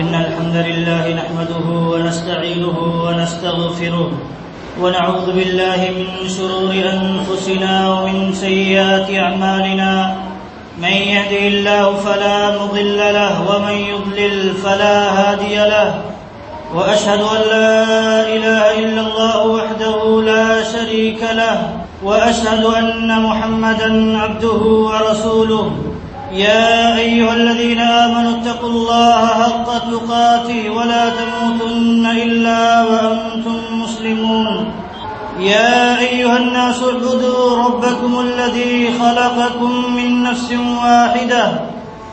إن الحمد لله نحمده ونستعينه ونستغفره ونعوذ بالله من شرور أنفسنا ومن سيئات أعمالنا من يهده الله فلا مضل له ومن يضلل فلا هادي له وأشهد أن لا إله إلا الله وحده لا شريك له وأشهد أن محمدا عبده ورسوله يا أيها الذين آمنوا اتقوا الله حق تقاته ولا تموتن إلا وأنتم مسلمون يا أيها الناس اعبدوا ربكم الذي خلقكم من نفس واحدة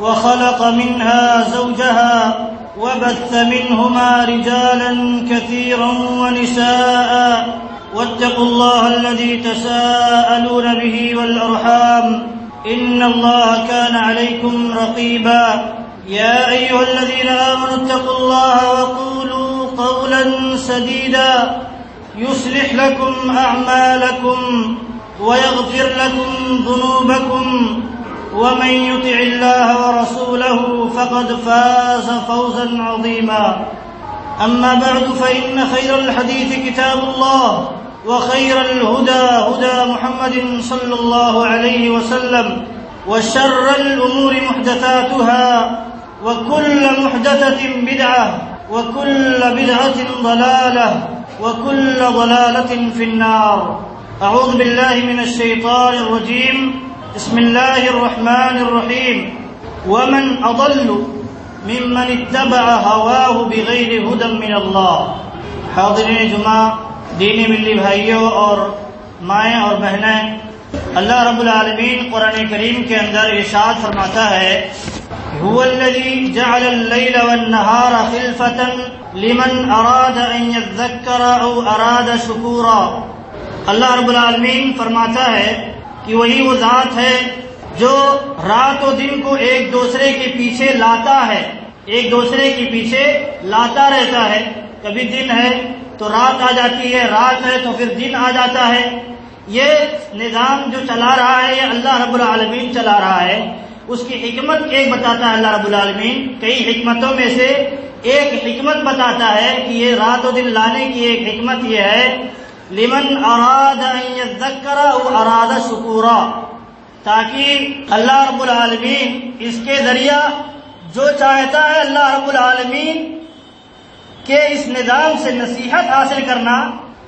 وخلق منها زوجها وبث منهما رجالا كثيرا ونساء واتقوا الله الذي تساءلون به والأرحام إن الله كان عليكم رقيبا يا أيها الذين آمنوا اتقوا الله وقولوا قولا سديدا يصلح لكم أعمالكم ويغفر لكم ذنوبكم ومن يطع الله ورسوله فقد فاز فوزا عظيما أما بعد فإن خير الحديث كتاب الله وخير الهدى هدى محمد صلى الله عليه وسلم وشر الأمور محدثاتها وكل محدثة بدعة وكل بدعة ضلالة وكل ضلالة في النار. أعوذ بالله من الشيطان الرجيم. بسم الله الرحمن الرحيم. ومن أضل ممن اتبع هواه بغير هدى من الله. حاضرین جمعہ، دینی ملی بھائیوں اور مائیں اور بہنیں، اللہ رب العالمین قرآن کریم کے اندر ارشاد فرماتا ہے هو الذي جعل الليل والنهار خلفة لمن أراد أن يذكر أو أراد شكورا. اللہ رب العالمین فرماتا ہے کہ وہی وہ ذات ہے جو رات و دن کو ایک دوسرے کے پیچھے لاتا ہے، ایک دوسرے کے پیچھے لاتا رہتا ہے. کبھی دن ہے تو رات آ جاتی ہے، رات ہے تو پھر دن آ جاتا ہے. یہ نظام جو چلا رہا ہے یہ اللہ رب العالمین چلا رہا ہے. اس کی حکمت ایک بتاتا ہے اللہ رب العالمین، کئی حکمتوں میں سے ایک حکمت بتاتا ہے کہ یہ رات و دن لانے کی ایک حکمت یہ ہے لمن اراد ان یذکر او اراد شکورا، تاکہ اللہ رب العالمین اس کے ذریعہ جو چاہتا ہے اللہ رب العالمین کہ اس نظام سے نصیحت حاصل کرنا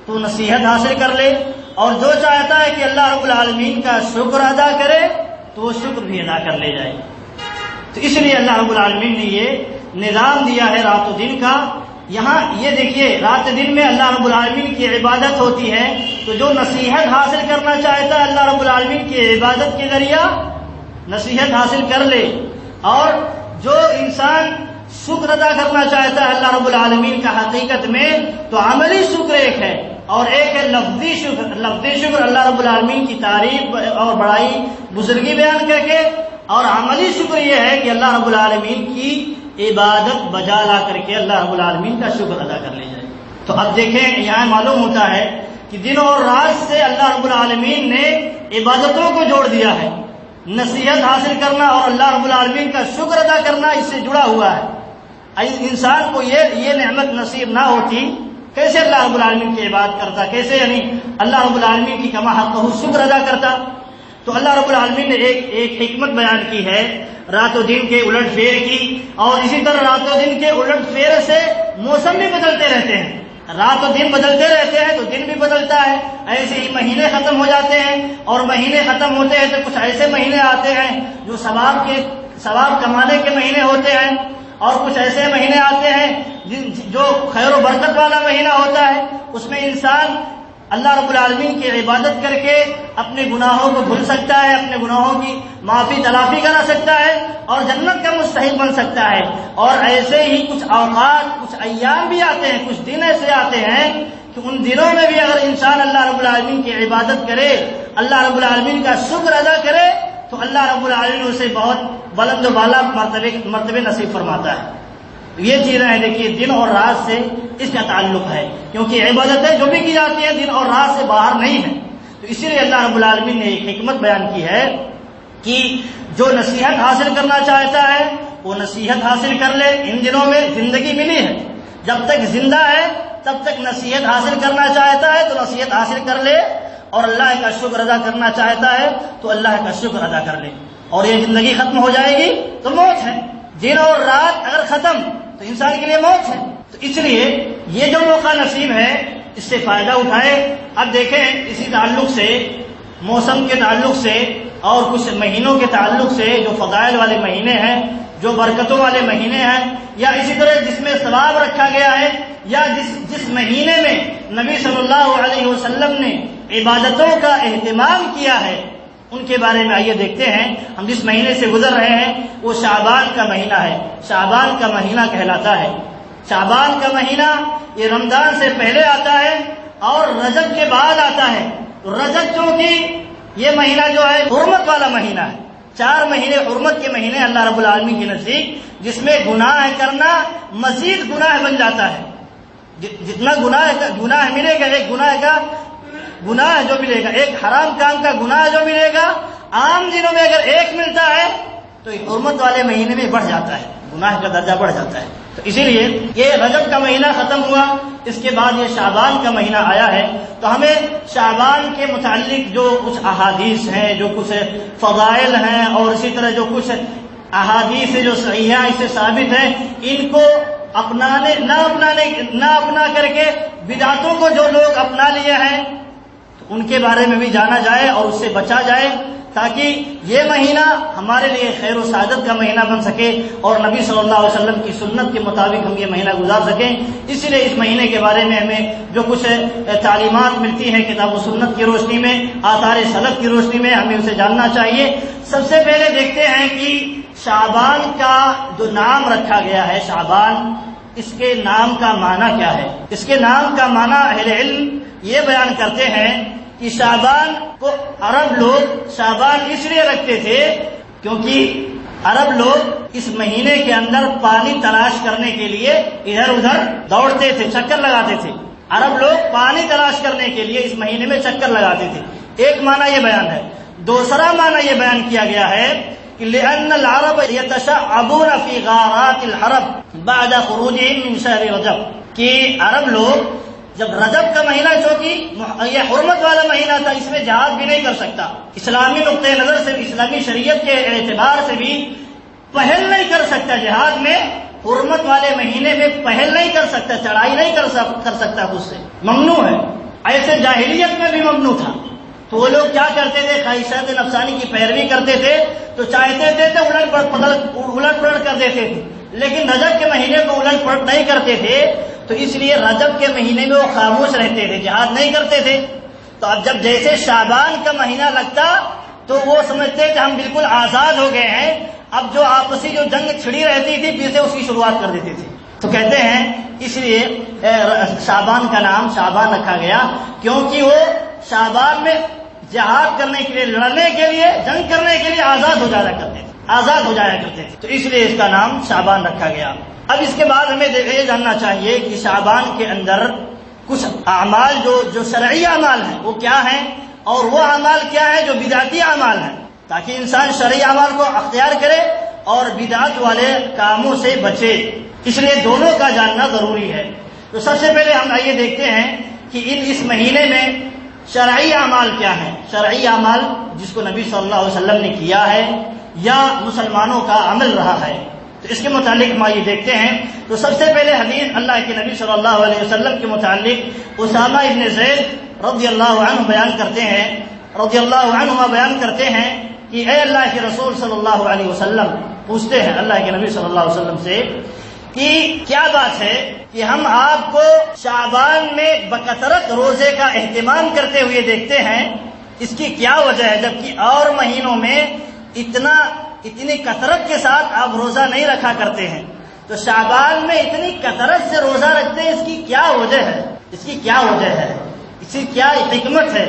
تو نصیحت حاصل کر لے، اور جو چاہتا ہے کہ اللہ رب العالمین کا شکر ادا کرے تو وہ شکر بھی ادا کر لے جائے. تو اس لیے اللہ رب العالمین نے یہ نظام دیا ہے رات و دن کا. یہاں یہ دیکھیے رات دن میں اللہ رب العالمین کی عبادت ہوتی ہے، تو جو نصیحت حاصل کرنا چاہتا ہے اللہ رب العالمین کی عبادت کے ذریعہ نصیحت حاصل کر لے، اور جو انسان شکر ادا کرنا چاہتا ہے اللہ رب العالمین کا حقیقت میں تو عملی شکر ایک ہے اور ایک ہے لفظی شکر. لفظی شکر اللہ رب العالمین کی تعریف اور بڑائی بزرگی بیان کر کے، اور عملی شکر یہ ہے کہ اللہ رب العالمین کی عبادت بجا لا کر کے اللہ رب العالمین کا شکر ادا کر لے جائے. تو اب دیکھیں یہاں معلوم ہوتا ہے کہ دن اور رات سے اللہ رب العالمین نے عبادتوں کو جوڑ دیا ہے. نصیحت حاصل کرنا اور اللہ رب العالمین کا شکر ادا کرنا اس سے جڑا ہوا ہے. انسان کو یہ نعمت نصیب نہ ہوتی کیسے اللہ رب العالمین کی عبادت کرتا، کیسے یعنی اللہ رب العالمین کی کما حقہ شکر ادا کرتا. تو اللہ رب العالمین نے ایک حکمت بیان کی ہے رات و دن کے الٹ پھیر کی، اور اسی طرح رات و دن کے الٹ پھیر سے موسم بھی بدلتے رہتے ہیں. رات و دن بدلتے رہتے ہیں تو دن بھی بدلتا ہے. ایسے ہی مہینے ختم ہو جاتے ہیں، اور مہینے ختم ہوتے ہیں تو کچھ ایسے مہینے آتے ہیں جو ثواب کمانے کے مہینے ہوتے ہیں، اور کچھ ایسے مہینے آتے ہیں جو خیر و برکت والا مہینہ ہوتا ہے. اس میں انسان اللہ رب العالمین کی عبادت کر کے اپنے گناہوں کو بھول سکتا ہے، اپنے گناہوں کی معافی تلافی کرا سکتا ہے، اور جنت کا مستحق بن سکتا ہے. اور ایسے ہی کچھ اوقات، کچھ ایام بھی آتے ہیں، کچھ دن ایسے آتے ہیں کہ ان دنوں میں بھی اگر انسان اللہ رب العالمین کی عبادت کرے، اللہ رب العالمین کا شکر ادا کرے تو اللہ رب العالمین اسے بہت بلند و بالا مرتبے نصیب فرماتا ہے. یہ چیزیں ہیں دیکھیے دن اور رات سے اس کا تعلق ہے، کیونکہ عبادتیں جو بھی کی جاتی ہیں دن اور رات سے باہر نہیں ہیں. تو اسی لیے اللہ رب العالمین نے ایک حکمت بیان کی ہے کہ جو نصیحت حاصل کرنا چاہتا ہے وہ نصیحت حاصل کر لے. ان دنوں میں زندگی ملی ہے، جب تک زندہ ہے تب تک نصیحت حاصل کرنا چاہتا ہے تو نصیحت حاصل کر لے، اور اللہ کا شکر ادا کرنا چاہتا ہے تو اللہ کا شکر ادا کر لے. اور یہ زندگی ختم ہو جائے گی تو موت ہے. دن اور رات اگر ختم تو انسان کے لیے موت ہے. تو اس لیے یہ جو موقع نصیب ہے اس سے فائدہ اٹھائے. اب دیکھیں اسی تعلق سے، موسم کے تعلق سے اور کچھ مہینوں کے تعلق سے، جو فضائل والے مہینے ہیں، جو برکتوں والے مہینے ہیں، یا اسی طرح جس میں ثواب رکھا گیا ہے، یا جس مہینے میں نبی صلی اللہ علیہ وسلم نے عبادتوں کا اہتمام کیا ہے، ان کے بارے میں آئیے دیکھتے ہیں. ہم جس مہینے سے گزر رہے ہیں وہ شعبان کا مہینہ ہے. شعبان کا مہینہ کہلاتا ہے. شعبان کا مہینہ یہ رمضان سے پہلے آتا ہے اور رجب کے بعد آتا ہے. رجب چونکہ یہ مہینہ جو ہے حرمت والا مہینہ ہے. 4 مہینے حرمت کے مہینے اللہ رب العالمین کے نزدیک، جس میں گناہ کرنا مزید گناہ بن جاتا ہے. جتنا گناہ ملے گا، ایک گناہ جو ملے گا، ایک حرام کام کا گناہ جو ملے گا، عام دنوں میں اگر ایک ملتا ہے تو حرمت والے مہینے میں بڑھ جاتا ہے، گناہ کا درجہ بڑھ جاتا ہے. تو اسی لیے یہ رجب کا مہینہ ختم ہوا، اس کے بعد یہ شعبان کا مہینہ آیا ہے. تو ہمیں شعبان کے متعلق جو کچھ احادیث ہیں، جو کچھ فضائل ہیں، اور اسی طرح جو کچھ احادیث جو صحیحہ اس سے ثابت ہیں، ان کو نہ اپنا کر کے بدعتوں کو جو لوگ اپنا لیے ہیں تو ان کے بارے میں بھی جانا جائے اور اس سے بچا جائے، تاکہ یہ مہینہ ہمارے لیے خیر و سعادت کا مہینہ بن سکے اور نبی صلی اللہ علیہ وسلم کی سنت کے مطابق ہم یہ مہینہ گزار سکیں. اسی لیے اس مہینے کے بارے میں ہمیں جو کچھ تعلیمات ملتی ہیں کتاب و سنت کی روشنی میں، آثار سلف کی روشنی میں، ہمیں اسے جاننا چاہیے. سب سے پہلے دیکھتے ہیں کہ شعبان کا جو نام رکھا گیا ہے شعبان، اس کے نام کا معنی کیا ہے؟ اس کے نام کا معنی اہل علم یہ بیان کرتے ہیں کہ شعبان کو عرب لوگ شعبان اس لیے رکھتے تھے کیونکہ عرب لوگ اس مہینے کے اندر پانی تلاش کرنے کے لیے ادھر ادھر دوڑتے تھے، چکر لگاتے تھے. عرب لوگ پانی تلاش کرنے کے لیے اس مہینے میں چکر لگاتے تھے. ایک معنی یہ بیان ہے. دوسرا معنی یہ بیان کیا گیا ہے کہ لأن العرب يتشعبون في غارات الحرب بعد خروجهم من شهر رجب، کہ عرب لوگ جب رجب کا مہینہ، چونکہ یہ حرمت والا مہینہ تھا، اس میں جہاد بھی نہیں کر سکتا، اسلامی نقطۂ نظر سے، اسلامی شریعت کے اعتبار سے بھی پہل نہیں کر سکتا جہاد میں، حرمت والے مہینے میں پہل نہیں کر سکتا، چڑھائی نہیں کر سکتا، خود سے ممنوع ہے. ایسے جاہلیت میں بھی ممنوع تھا. تو وہ لوگ کیا کرتے تھے؟ خواہشات نفسانی کی پیروی کرتے تھے، تو چاہتے تھے تو الٹ پلٹ کر دیتے تھے، لیکن رجب کے مہینے کو الٹ پلٹ نہیں کرتے تھے. تو اس لیے رجب کے مہینے میں وہ خاموش رہتے تھے، جہاد نہیں کرتے تھے. تو اب جب جیسے شعبان کا مہینہ لگتا تو وہ سمجھتے کہ ہم بالکل آزاد ہو گئے ہیں، اب جو آپسی جو جنگ چھڑی رہتی تھی پھر سے اس کی شروعات کر دیتے تھے. تو کہتے ہیں اس لیے شعبان کا نام شعبان رکھا گیا، کیونکہ وہ شعبان میں جہاد کرنے کے لیے، لڑنے کے لیے، جنگ کرنے کے لیے آزاد ہو جایا کرتے تھے. تو اس لیے اس کا نام شعبان رکھا گیا. اب اس کے بعد ہمیں یہ جاننا چاہیے کہ شعبان کے اندر کچھ اعمال جو شرعی اعمال ہیں وہ کیا ہیں، اور وہ اعمال کیا ہیں جو بدعتی اعمال ہیں، تاکہ انسان شرعی اعمال کو اختیار کرے اور بدعت والے کاموں سے بچے. اس لیے دونوں کا جاننا ضروری ہے. تو سب سے پہلے ہم آئیے دیکھتے ہیں کہ اس مہینے میں شرعی اعمال کیا ہیں. شرعی اعمال جس کو نبی صلی اللہ علیہ وسلم نے کیا ہے یا مسلمانوں کا عمل رہا ہے، تو اس کے متعلق ہم یہ دیکھتے ہیں. تو سب سے پہلے حدیث اللہ کے نبی صلی اللہ علیہ وسلم کے متعلق اسامہ ابن زید رضی اللہ عنہ بیان کرتے ہیں کہ اے اللہ کے رسول صلی اللہ علیہ وسلم، پوچھتے ہیں اللہ کے نبی صلی اللہ علیہ وسلم سے کہ کیا بات ہے کہ ہم آپ کو شعبان میں بکثرت روزے کا اہتمام کرتے ہوئے دیکھتے ہیں، اس کی کیا وجہ ہے، جبکہ اور مہینوں میں اتنی کثرت کے ساتھ آپ روزہ نہیں رکھا کرتے ہیں، تو شعبان میں اتنی کثرت سے روزہ رکھتے ہیں، اس کی کیا وجہ ہے، اس کی کیا حکمت ہے؟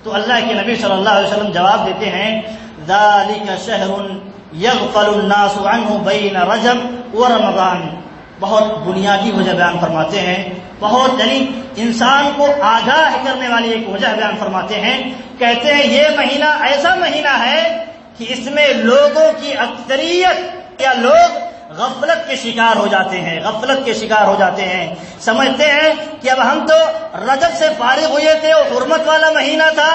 تو اللہ کے نبی صلی اللہ علیہ وسلم جواب دیتے ہیں ذالک شہر یغفل الناس عنہ بین رجب و رمضان. بہت بنیادی وجہ بیان فرماتے ہیں، بہت یعنی انسان کو آگاہ کرنے والی ایک وجہ بیان فرماتے ہیں. کہتے ہیں یہ مہینہ ایسا مہینہ ہے کہ اس میں لوگوں کی اکثریت کیا لوگ غفلت کے شکار ہو جاتے ہیں، غفلت کے شکار ہو جاتے ہیں، سمجھتے ہیں کہ اب ہم تو رجب سے فارغ ہوئے تھے، وہ حرمت والا مہینہ تھا،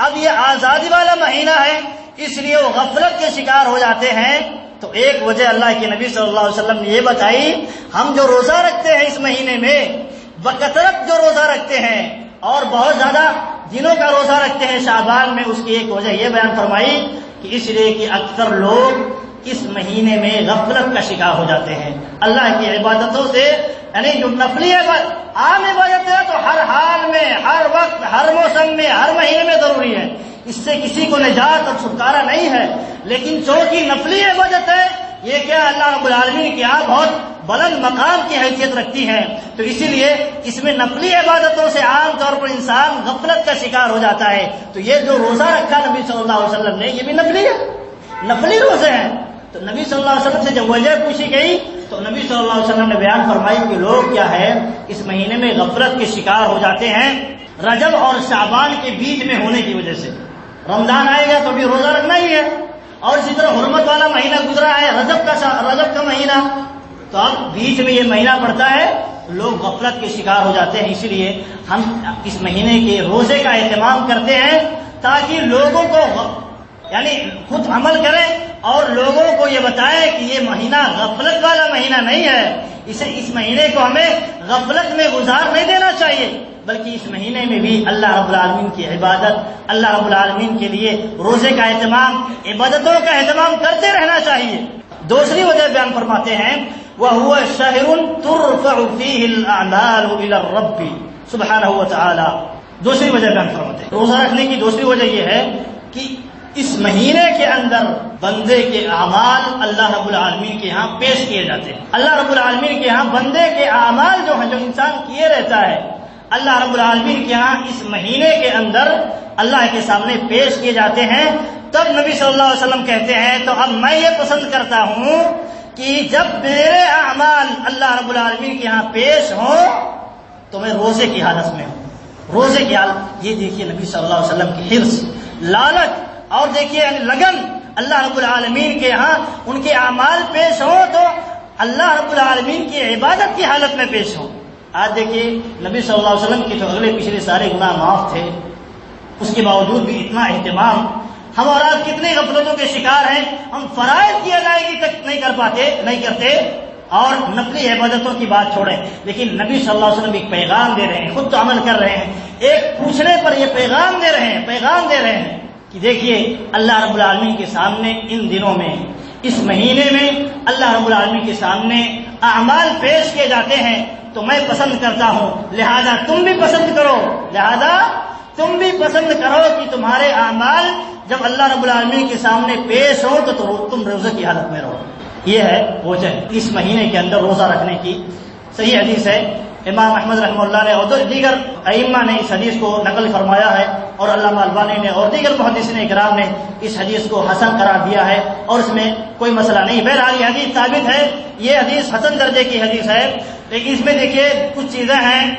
اب یہ آزادی والا مہینہ ہے، اس لیے وہ غفلت کے شکار ہو جاتے ہیں۔ تو ایک وجہ اللہ کے نبی صلی اللہ علیہ وسلم نے یہ بتائی، ہم جو روزہ رکھتے ہیں اس مہینے میں، بکثرت جو روزہ رکھتے ہیں اور بہت زیادہ دنوں کا روزہ رکھتے ہیں شعبان میں، اس کی ایک وجہ یہ بیان فرمائی کہ اس لیے کہ اکثر لوگ اس مہینے میں غفلت کا شکار ہو جاتے ہیں اللہ کی عبادتوں سے، یعنی جو نفلی عبادت عام عبادت ہے تو ہر حال میں، ہر وقت، ہر موسم میں، ہر مہینے میں ضروری ہے، اس سے کسی کو نجات اور چھٹکارا نہیں ہے، لیکن چونکہ نفلی عبادت ہے یہ کیا اللہ رب العالمین کے یہاں بہت بلند مقام کی حیثیت رکھتی ہے، تو اسی لیے اس میں نفلی عبادتوں سے عام طور پر انسان غفلت کا شکار ہو جاتا ہے۔ تو یہ جو روزہ رکھا نبی صلی اللہ علیہ وسلم نے یہ بھی نفلی ہے، نفلی روزے ہیں۔ تو نبی صلی اللہ علیہ وسلم سے جب وجہ پوچھی گئی تو نبی صلی اللہ علیہ وسلم نے بیان فرمائی کہ لوگ کیا ہے اس مہینے میں غفلت کے شکار ہو جاتے ہیں رجب اور شعبان کے بیچ میں ہونے کی وجہ سے۔ رمضان آئے گا تو بھی روزہ رکھنا ہی ہے، اور اسی طرح حرمت والا مہینہ گزرا ہے، رجب کا مہینہ، تو اب بیچ میں یہ مہینہ پڑتا ہے، لوگ غفلت کے شکار ہو جاتے ہیں۔ اسی لیے ہم اس مہینے کے روزے کا اہتمام کرتے ہیں تاکہ لوگوں کو یعنی خود عمل کریں اور لوگوں کو یہ بتائیں کہ یہ مہینہ غفلت والا مہینہ نہیں ہے، اس مہینے کو ہمیں غفلت میں گزار نہیں دینا چاہیے، بلکہ اس مہینے میں بھی اللہ رب العالمین کی عبادت، اللہ رب العالمین کے لیے روزے کا اہتمام، عبادتوں کا اہتمام کرتے رہنا چاہیے۔ دوسری وجہ بیان فرماتے ہیں وَهُوَ شَهْرٌ تُرْفَعُ فِيهِ الْأَعْمَالُ إِلَى الرَّبِّ سبحانہ وتعالی۔ دوسری وجہ بیان فرماتے ہیں، روزہ رکھنے کی دوسری وجہ یہ ہے کہ اس مہینے کے اندر بندے کے اعمال اللہ رب العالمین کے ہاں پیش کیے جاتے ہیں۔ اللہ رب العالمین کے ہاں بندے کے اعمال جو ہیں، جو انسان کیے رہتا ہے، اللہ رب العالمین کے ہاں اس مہینے کے اندر اللہ کے سامنے پیش کیے جاتے ہیں۔ تب نبی صلی اللہ علیہ وسلم کہتے ہیں تو اب میں یہ پسند کرتا ہوں کہ جب میرے اعمال اللہ رب العالمین کے ہاں پیش ہوں تو میں روزے کی حالت میں ہوں، روزے کی حالت۔ یہ دیکھیے نبی صلی اللہ علیہ وسلم کی حرص، لالچ، اور دیکھیے لگن، اللہ رب العالمین کے ہاں ان کے اعمال پیش ہوں تو اللہ رب العالمین کی عبادت کی حالت میں پیش ہوں۔ آج دیکھیے نبی صلی اللہ علیہ وسلم کے تو اگلے پچھلے سارے گناہ معاف تھے، اس کے باوجود بھی اتنا اہتمام۔ ہم اور آپ کتنی غفلتوں کے شکار ہیں، ہم فرائض کی ادائیگی تک نہیں کرتے اور نفلی عبادتوں کی بات چھوڑیں، لیکن نبی صلی اللہ علیہ وسلم ایک پیغام دے رہے ہیں، خود تو عمل کر رہے ہیں، ایک پوچھنے پر یہ پیغام دے رہے ہیں کہ دیکھیے اللہ رب العالمین کے سامنے ان دنوں میں، اس مہینے میں اللہ رب العالمین کے سامنے اعمال پیش کیے جاتے ہیں، تو میں پسند کرتا ہوں، لہذا تم بھی پسند کرو کہ تمہارے اعمال جب اللہ رب العالمین کے سامنے پیش ہو تو تم روزے کی حالت میں رہو۔ یہ ہے وجہ اس مہینے کے اندر روزہ رکھنے کی۔ صحیح حدیث ہے، امام احمد رحمہ اللہ نے اور دیگر ائمہ نے اس حدیث کو نقل فرمایا ہے، اور علامہ البانی نے اور دیگر محدثین کرام نے اس حدیث کو حسن قرار دیا ہے، اور اس میں کوئی مسئلہ نہیں۔ بہرحال یہ حدیث ثابت ہے، یہ حدیث حسن درجے کی حدیث ہے، لیکن اس میں دیکھیے کچھ چیزیں ہیں۔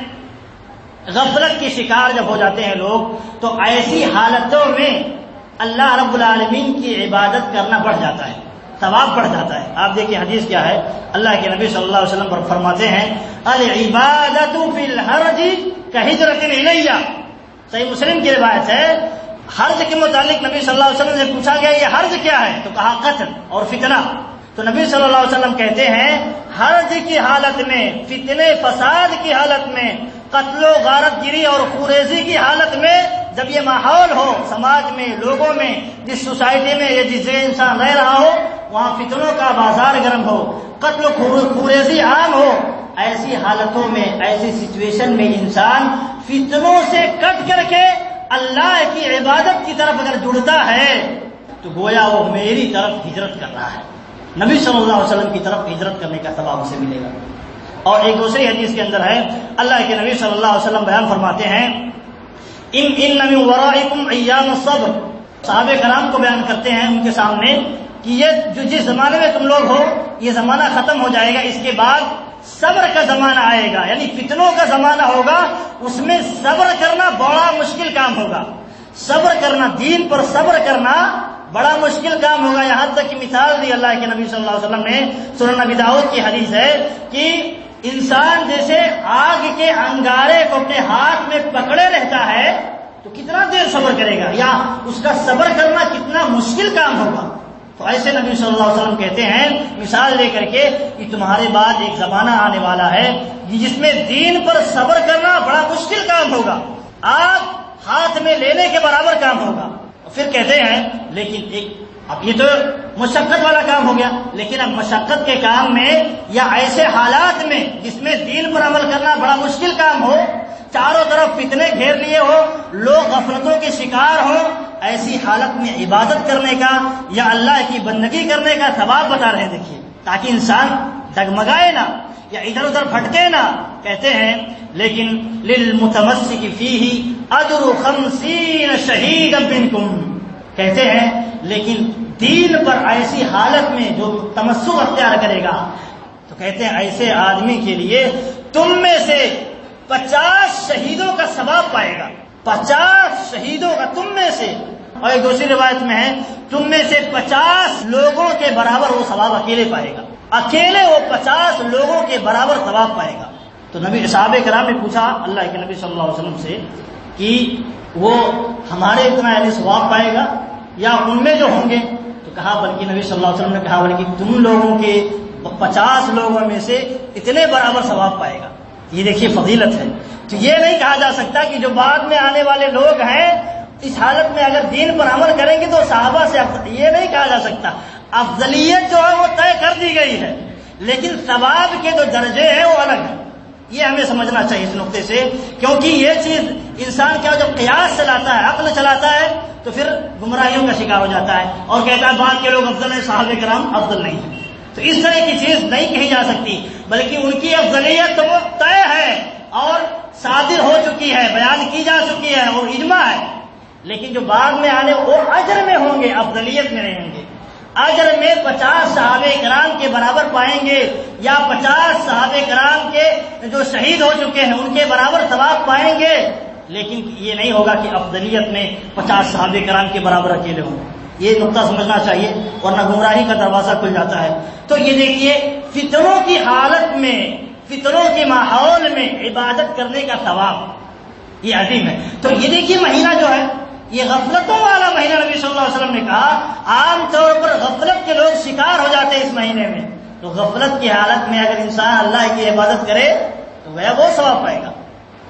غفلت کے شکار جب ہو جاتے ہیں لوگ تو ایسی حالتوں میں اللہ رب العالمین کی عبادت کرنا بڑھ جاتا ہے، ثواب بڑھ جاتا ہے۔ آپ دیکھیے حدیث کیا ہے، اللہ کے نبی صلی اللہ علیہ وسلم فرماتے ہیں العبادۃ فی الحرج کہجرۃ الیہ۔ صحیح مسلم کی روایت ہے، حرج کے متعلق نبی صلی اللہ علیہ وسلم سے پوچھا گیا یہ حرج کیا ہے، تو کہا قتل اور فتنہ۔ تو نبی صلی اللہ علیہ وسلم کہتے ہیں حرج کی حالت میں، فتنے فساد کی حالت میں، قتل و غارت گیری اور خوریزی کی حالت میں، جب یہ ماحول ہو سماج میں، لوگوں میں، جس سوسائٹی میں یا جس جگہ انسان رہ رہا ہو وہاں فتنوں کا بازار گرم ہو، قتل و خوریزی عام ہو، ایسی حالتوں میں، ایسی سچویشن میں انسان فتنوں سے کٹ کر کے اللہ کی عبادت کی طرف اگر جڑتا ہے تو گویا وہ میری طرف ہجرت کر رہا ہے، نبی صلی اللہ علیہ وسلم کی طرف ہجرت کرنے کا ثواب اسے ملے گا۔ اور ایک دوسری حدیث کے اندر ہے، اللہ کے نبی صلی اللہ علیہ وسلم بیان فرماتے ہیں ان من ورائکم ایام الصبر۔ صحابہ کرام کو بیان کرتے ہیں ان کے سامنے کہ یہ جو جس زمانے میں تم لوگ ہو یہ زمانہ ختم ہو جائے گا، اس کے بعد صبر کا زمانہ آئے گا، یعنی فتنوں کا زمانہ ہوگا، اس میں صبر کرنا بڑا مشکل کام ہوگا۔ صبر کرنا، دین پر صبر کرنا بڑا مشکل کام ہوگا. یہاں تک کہ مثال دی اللہ کے نبی صلی اللہ علیہ وسلم نے. سنن ابی داؤد کی حدیث ہے کہ انسان جیسے آگ کے انگارے کو اپنے ہاتھ میں پکڑے رہتا ہے تو کتنا دیر صبر کرے گا, یا اس کا صبر کرنا کتنا مشکل کام ہوگا. تو ایسے نبی صلی اللہ علیہ وسلم کہتے ہیں مثال لے کر کے کہ تمہارے بعد ایک زمانہ آنے والا ہے جس میں دین پر صبر کرنا بڑا مشکل کام ہوگا, آگ ہاتھ میں لینے کے برابر کام ہوگا. پھر کہتے ہیں لیکن اب یہ تو مشقت والا کام ہو گیا, لیکن اب مشقت کے کام میں یا ایسے حالات میں جس میں دین پر عمل کرنا بڑا مشکل کام ہو, چاروں طرف فتنے گھیر لیے ہو, لوگ غفلتوں کے شکار ہوں, ایسی حالت میں عبادت کرنے کا یا اللہ کی بندگی کرنے کا ثواب بتا رہے ہیں. دیکھیے تاکہ انسان ڈگمگائے نہ یا ادھر ادھر بھٹکے نہ. کہتے ہیں لیکن للمتمسک فیہ اجر 50 شہیدا منکم. کہتے ہیں لیکن دین پر ایسی حالت میں جو تمسک اختیار کرے گا, تو کہتے ہیں ایسے آدمی کے لیے تم میں سے 50 شہیدوں کا ثواب پائے گا. 50 شہیدوں کا تم میں سے. اور ایک دوسری روایت میں ہے تم میں سے 50 لوگوں کے برابر وہ ثواب اکیلے پائے گا. اکیلے وہ 50 لوگوں کے برابر ثواب پائے گا. تو نبی صحابہ کرام نے پوچھا اللہ کے نبی صلی اللہ علیہ وسلم سے کہ وہ ہمارے اتنا یعنی ثواب پائے گا یا ان میں جو ہوں گے؟ تو کہا بلکہ نبی صلی اللہ علیہ وسلم نے کہا بلکہ تم لوگوں کے 50 لوگوں میں سے اتنے برابر ثواب پائے گا. یہ دیکھیے فضیلت ہے. تو یہ نہیں کہا جا سکتا کہ جو بعد میں آنے والے لوگ ہیں اس حالت میں اگر دین پر عمل کریں گے تو صحابہ سے یہ نہیں کہا جا سکتا. افضلیت جو ہے وہ طے کر دی گئی ہے, لیکن ثواب کے جو درجے ہیں وہ الگ ہیں. یہ ہمیں سمجھنا چاہیے اس نقطے سے, کیونکہ یہ چیز انسان کیا جب قیاس چلاتا ہے, عقل چلاتا ہے, تو پھر گمراہیوں کا شکار ہو جاتا ہے اور کہتا ہے بعد کے لوگ افضل ہیں, صحابہ کرام افضل نہیں ہیں. تو اس طرح کی چیز نہیں کہی جا سکتی, بلکہ ان کی افضلیت تو وہ طے ہے اور صادر ہو چکی ہے, بیان کی جا چکی ہے, وہ اجماع ہے. لیکن جو بعد میں آنے وہ اجر میں ہوں گے, افضلیت میں رہیں گے. اجر میں 50 صحابہ کرام کے برابر پائیں گے یا 50 صحابہ کرام کے جو شہید ہو چکے ہیں ان کے برابر ثواب پائیں گے, لیکن یہ نہیں ہوگا کہ افضلیت میں 50 صحابہ کرام کے برابر اکیلے ہوں. یہ نقطہ سمجھنا چاہیے ورنہ گمراہی کا دروازہ کھل جاتا ہے. تو یہ دیکھیے فتنوں کی حالت میں, فتنوں کے ماحول میں عبادت کرنے کا ثواب یہ عظیم ہے. تو یہ دیکھیے مہینہ جو ہے یہ غفلتوں والا مہینہ. نبی صلی اللہ علیہ وسلم نے کہا عام طور پر غفلت کے لوگ شکار ہو جاتے ہیں اس مہینے میں, تو غفلت کی حالت میں اگر انسان اللہ کی عبادت کرے تو وہ ثواب پائے گا,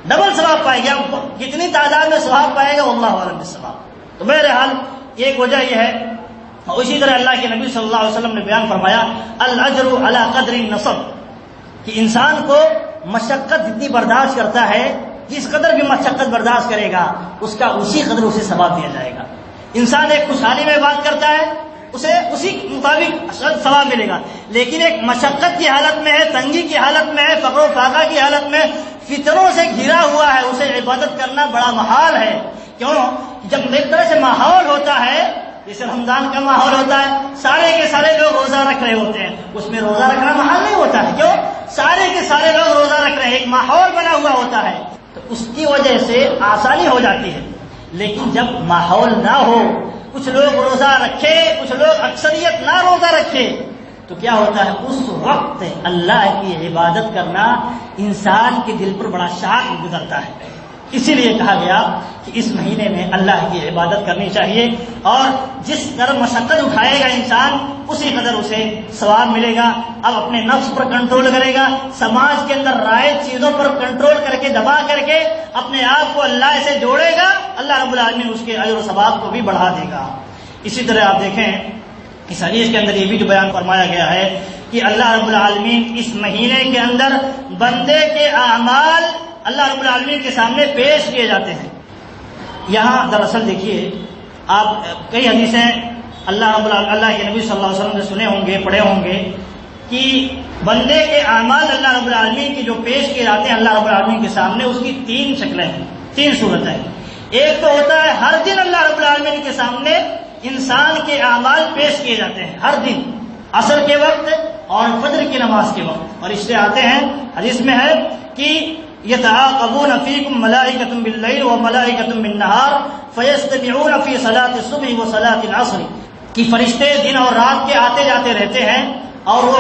ڈبل ثواب پائے گا. کتنی تعداد میں ثواب پائے گا واللہ اعلم بالثواب. تو بہرحال ایک وجہ یہ ہے. اسی طرح اللہ کے نبی صلی اللہ علیہ وسلم نے بیان فرمایا الاجر علی قدر النصب, کہ انسان کو مشقت جتنی برداشت کرتا ہے, جس قدر بھی مشقت برداشت کرے گا اس کا اسی قدر اسے ثواب دیا جائے گا. انسان ایک خوشحالی میں بات کرتا ہے اسے اسی مطابق ثواب ملے گا, لیکن ایک مشقت کی حالت میں ہے, تنگی کی حالت میں ہے, فقر و فاقہ کی حالت میں, فتنوں سے گھرا ہوا ہے, اسے عبادت کرنا بڑا محال ہے. کیوں؟ جب ایک طرح سے ماحول ہوتا ہے جیسے رمضان کا ماحول ہوتا ہے, سارے کے سارے لوگ روزہ رکھ رہے ہوتے ہیں, اس میں روزہ رکھنا محال نہیں ہوتا ہے. کیوں؟ سارے کے سارے لوگ روزہ رکھ رہے ہیں, ایک ماحول بنا ہوا ہوتا ہے, تو اس کی وجہ سے آسانی ہو جاتی ہے. لیکن جب ماحول نہ ہو, کچھ لوگ روزہ رکھے, کچھ لوگ اکثریت نہ روزہ رکھے, تو کیا ہوتا ہے اس وقت اللہ کی عبادت کرنا انسان کے دل پر بڑا شاق گزرتا ہے. اسی لیے کہا گیا کہ اس مہینے میں اللہ کی عبادت کرنی چاہیے, اور جس قدر مشقت اٹھائے گا انسان اسی قدر اسے ثواب ملے گا. اب اپنے نفس پر کنٹرول کرے گا, سماج کے اندر رائج چیزوں پر کنٹرول کر کے, دبا کر کے اپنے آپ کو اللہ سے جوڑے گا, اللہ رب العالمین اس کے اجر و ثواب کو بھی بڑھا دے گا. اسی طرح آپ دیکھیں اس حدیث کے اندر یہ بھی جو بیان فرمایا گیا ہے کہ اللہ رب العالمین اس مہینے کے اندر بندے کے اعمال اللہ رب العالمین کے سامنے پیش کیے جاتے ہیں. یہاں دراصل دیکھیے آپ کئی حدیثیں اللہ کے نبی صلی اللہ علیہ وسلم نے سنے ہوں گے, پڑھے ہوں گے کہ بندے کے اعمال اللہ رب العالمین کی جو پیش کیے جاتے ہیں اللہ رب العالمین کے سامنے, اس کی 3 شکلیں ہیں, 3 صورتیں ہیں. ایک تو ہوتا ہے ہر دن اللہ رب العالمین کے سامنے انسان کے اعمال پیش کیے جاتے ہیں, ہر دن عصر کے وقت اور فجر کی نماز کے وقت. اور اس سے آتے ہیں حدیث میں ہے کہ يتعاقبون فيكم ملائكة بالليل وملائكة بالنهار فيستمعون في صلاة الصبح وصلاة العصر کہ فرشتے دن اور رات کے آتے جاتے رہتے ہیں، اور وہ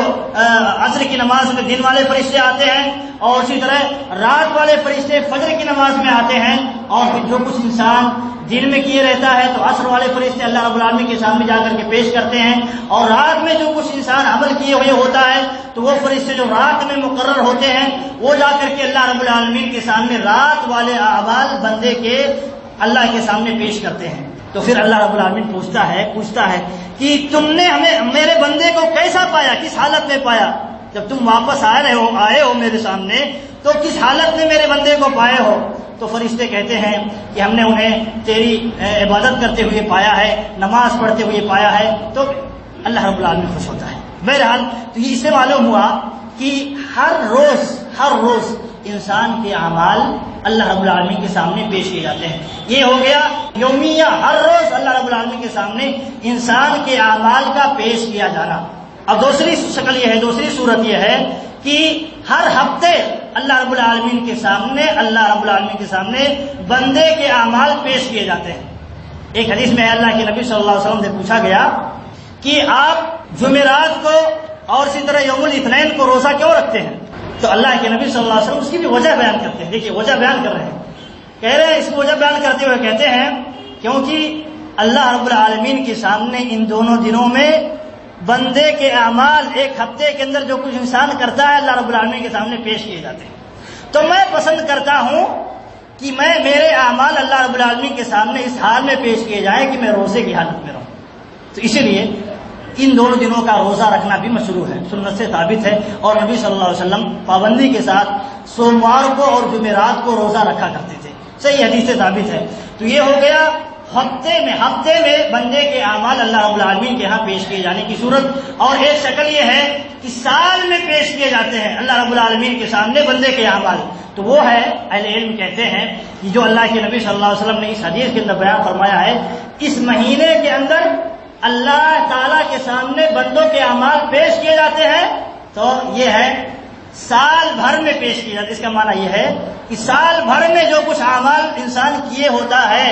عصر کی نماز میں دن والے فرشتے آتے ہیں، اور اسی طرح رات والے فرشتے فجر کی نماز میں آتے ہیں، اور پھر جو کچھ انسان دن میں کیے رہتا ہے تو عصر والے فرشتے اللہ رب العالمین کے سامنے جا کر کے پیش کرتے ہیں، اور رات میں جو کچھ انسان عمل کیے ہوئے ہوتا ہے تو وہ فرشتے جو رات میں مقرر ہوتے ہیں وہ جا کر کے اللہ رب العالمین کے سامنے رات والے اعمال بندے کے اللہ کے سامنے پیش کرتے ہیں۔ تو پھر اللہ رب العالمین پوچھتا ہے کہ تم نے ہمیں میرے بندے کو کیسا پایا، کس حالت میں پایا؟ جب تم واپس آئے ہو میرے سامنے تو کس حالت میں میرے بندے کو پائے ہو؟ تو فرشتے کہتے ہیں کہ ہم نے انہیں تیری عبادت کرتے ہوئے پایا ہے، نماز پڑھتے ہوئے پایا ہے۔ تو اللہ رب العالمین خوش ہوتا ہے۔ بہرحال تو یہ اس سے معلوم ہوا کہ ہر روز انسان کے اعمال اللہ رب العالمین کے سامنے پیش کیے جاتے ہیں۔ یہ ہو گیا یومیہ، ہر روز اللہ رب العالمین کے سامنے انسان کے اعمال کا پیش کیا جانا۔ اب دوسری شکل یہ ہے، دوسری صورت یہ ہے کہ ہر ہفتے اللہ رب العالمین کے سامنے بندے کے اعمال پیش کیے جاتے ہیں۔ ایک حدیث میں اللہ کے نبی صلی اللہ علیہ وسلم سے پوچھا گیا کہ آپ جمعرات کو اور اسی طرح یوم الاثنین کو روزہ کیوں رکھتے ہیں؟ تو اللہ کے نبی صلی اللہ علیہ وسلم اس کی بھی وجہ بیان کرتے ہیں۔ دیکھیے وجہ بیان کر رہے ہیں، کہہ رہے ہیں، اس کی وجہ بیان کرتے ہوئے کہتے ہیں کیونکہ اللہ رب العالمین کے سامنے ان دونوں دنوں میں بندے کے اعمال ایک ہفتے کے اندر جو کچھ انسان کرتا ہے اللہ رب العالمین کے سامنے پیش کیے جاتے ہیں۔ تو میں پسند کرتا ہوں کہ میرے اعمال اللہ رب العالمین کے سامنے اس حال میں پیش کیے جائیں کہ میں روزے کی حالت میں رہوں۔ تو اسی لیے ان دونوں دنوں کا روزہ رکھنا بھی مشروع ہے، سنت سے ثابت ہے، اور نبی صلی اللہ علیہ وسلم پابندی کے ساتھ سوموار کو اور جمعرات کو روزہ رکھا کرتے تھے، صحیح حدیث سے ثابت ہے۔ تو یہ ہو گیا ہفتے میں بندے کے اعمال اللہ رب العالمین کے ہاں پیش کیے جانے کی صورت۔ اور ایک شکل یہ ہے کہ سال میں پیش کیے جاتے ہیں اللہ رب العالمین کے سامنے بندے کے اعمال، تو وہ ہے اہل علم کہتے ہیں کہ جو اللہ کے نبی صلی اللہ علیہ وسلم نے اس حدیث کے اندر بیان فرمایا ہے، اس مہینے کے اندر اللہ تعالیٰ کے سامنے بندوں کے اعمال پیش کیے جاتے ہیں، تو یہ ہے سال بھر میں پیش کیے جاتے ہیں۔ اس کا معنی یہ ہے کہ سال بھر میں جو کچھ اعمال انسان کیے ہوتا ہے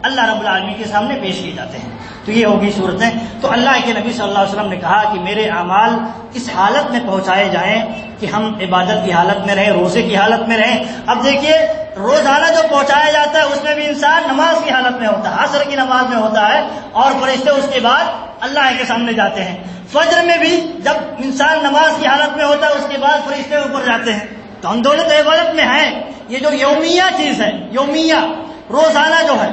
اللہ رب العالمین کے سامنے پیش کیے جاتے ہیں۔ تو یہ ہوگی صورتیں۔ تو اللہ کے نبی صلی اللہ علیہ وسلم نے کہا کہ میرے اعمال اس حالت میں پہنچائے جائیں کہ ہم عبادت کی حالت میں رہیں، روزے کی حالت میں رہیں۔ اب دیکھیے روزانہ جو پہنچایا جاتا ہے اس میں بھی انسان نماز کی حالت میں ہوتا ہے، عصر کی نماز میں ہوتا ہے، اور فرشتے اس کے بعد اللہ کے سامنے جاتے ہیں۔ فجر میں بھی جب انسان نماز کی حالت میں ہوتا ہے اس کے بعد فرشتے اوپر جاتے ہیں۔ تو ہم دونوں تو عبادت میں ہیں۔ یہ جو یومیہ چیز ہے، یومیہ روزانہ جو ہے،